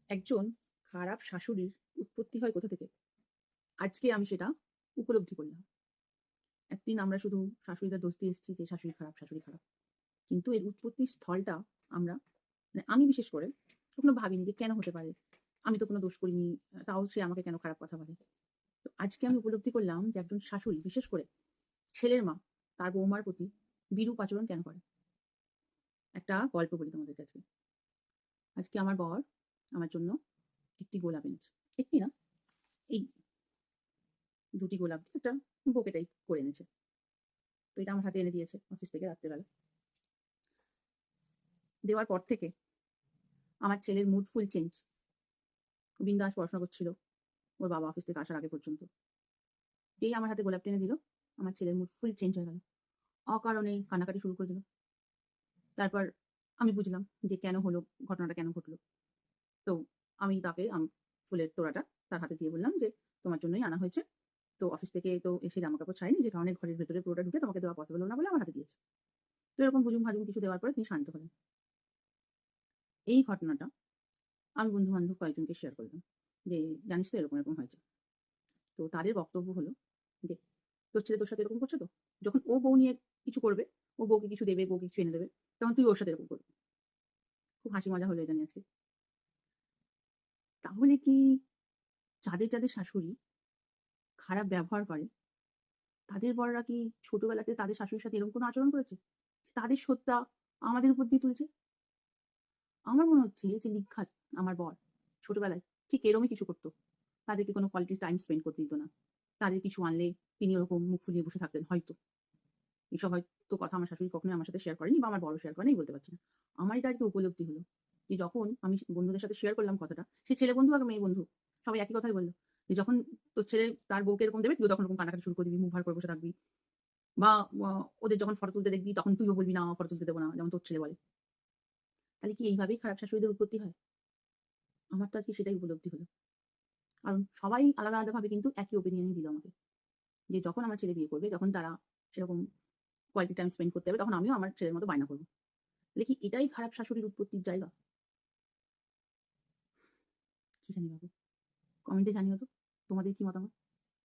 একজন খারাপ শাশুড়ির উৎপত্তি হয় কোথা থেকে? আজকে আমি সেটা উপলব্ধি করলাম। এতদিন আমরা শুধু শাশুড়িদের দোষ দিয়ে এসেছি যে শাশুড়ি খারাপ, শাশুড়ি খারাপ। কিন্তু এর উৎপত্তির স্থলটা আমরা আমি বিশেষ করে কখনো ভাবিনি যে কেন হতে পারে? আমি তো কোনো দোষ করিনি। তাও সে আমাকে কেন খারাপ কথা বলে? তো আজকে আমি উপলব্ধি করলাম যে একজন শাশুড়ি বিশেষ করে ছেলের মা তার বৌমার প্রতি বিরূপ আচরণ কেন করে? একটা গল্প বলি তোমাদের কাছে। আজকে আমার বর আমার জন্য একটি গোলাপ এনেছে। একটি না, এই ২ টি গোলাপ দিয়ে একটা বোকে টাইপ করে এনেছে। তো এটা আমার হাতে এনে দিয়েছে অফিস থেকে রাত্রেবেলা। দেওয়ার পর থেকে আমার ছেলের মুড ফুল চেঞ্জ। বিন্দাস পড়াশোনা করছিল ওর বাবা অফিস থেকে আসার আগে পর্যন্ত। যেই আমার হাতে গোলাপটা এনে দিল, আমার ছেলের মুড ফুল চেঞ্জ হয়ে গেল। অকারণেই কান্নাকাটি শুরু করে দিল। তারপর আমি বুঝলাম যে কেন হলো, ঘটনাটা কেন ঘটলো। তো আমি তাকে ফুলের তোড়াটা তার হাতে দিয়ে বললাম যে, "তোমার জন্যই আনা হয়েছে। তো অফিস থেকে তো এসে জামাকাপড় ছাড়িনি, যে কারণে ঘরের ভেতরে পুরোটা ঢুকে তোমাকে দেওয়া পসিবল হলো না বলে আমার হাতে দিয়েছে।" তো এরকম ভুজুং-ভাজুং কিছু দেওয়ার পরে তিনি শান্ত হলেন। এই ঘটনাটা আমি বন্ধু-বান্ধব কয়েকজনকে শেয়ার করলাম। যে, "জানিস তো এরকম, এরকম হয়েছে।" তো তাদের বক্তব্য হলো যে, "তোর ছেলে তোর সাথে এরকম করছে তো? যখন ও বউ নিয়ে কিছু করবে, ও বউকে কিছু দেবে, বউকে কিছু এনে দেবে, তখন তুই ওর সাথে এরকম করবি।" খুব হাসি মজা হলো এটা নিয়ে আজকে। তাহলে কি যাদের শাশুড়ি খারাপ ব্যবহার করে, তাদের বড়রা কি ছোটবেলাতে তাদের শাশুড়ির সাথে এরকম কোনো আচরণ করেছে? তাদের শোধটা আমাদের উপর দিয়ে তুলছে? আমার মনে হচ্ছে যে নির্ঘাত আমার বর ছোটবেলায় ঠিক এরকমই কিছু করত। তাদেরকে কোনো কোয়ালিটি টাইম স্পেন্ড করতে দিত না। তাদের কিছু আনলে তিনি ওরকম মুখ ফুলিয়ে বসে থাকতেন হয়তো। এসব হয়তো কথা আমার শাশুড়ি কখনোই আমার সাথে শেয়ার করেনি বা আমার বড়ও শেয়ার করেনি, বলতে পারছি না। আমার এটা আজকে উপলব্ধি হলো যে যখন আমি বন্ধুদের সাথে শেয়ার করলাম কথাটা, সে ছেলে বন্ধু আর মেয়ে বন্ধু সবাই একই কথাই বলল। যে যখন তোর ছেলে তার বউকে এরকম দেবে, তুইও তখন ওরকম কান্নাকাটি শুরু করে দিবি, মুখ ভার করে বসে থাকবি। বা ওদের যখন ফটো তুলতে দেখবি তখন তুইও বলবি, "না, ফটো তুলতে দেব না।" যেমন তোর ছেলে বলে। তাহলে কি এইভাবেই খারাপ শাশুড়িদের উৎপত্তি হয়? আমার তো আজকে সেটাই উপলব্ধি হলো। কারণ সবাই আলাদা, আলাদাভাবে কিন্তু একই ওপিনিয়নই দিল আমাকে। যে যখন আমার ছেলে বিয়ে করবে, যখন তারা এরকম কোয়ালিটি টাইম স্পেন্ড করতে যাবে, তখন আমিও আমার ছেলের মতো বায়না করব। তাহলে কি এটাই খারাপ শাশুড়ির উৎপত্তির জায়গা? কি জানি বাবু। কমেন্টে জানিও তো তোমাদের কি মতামত?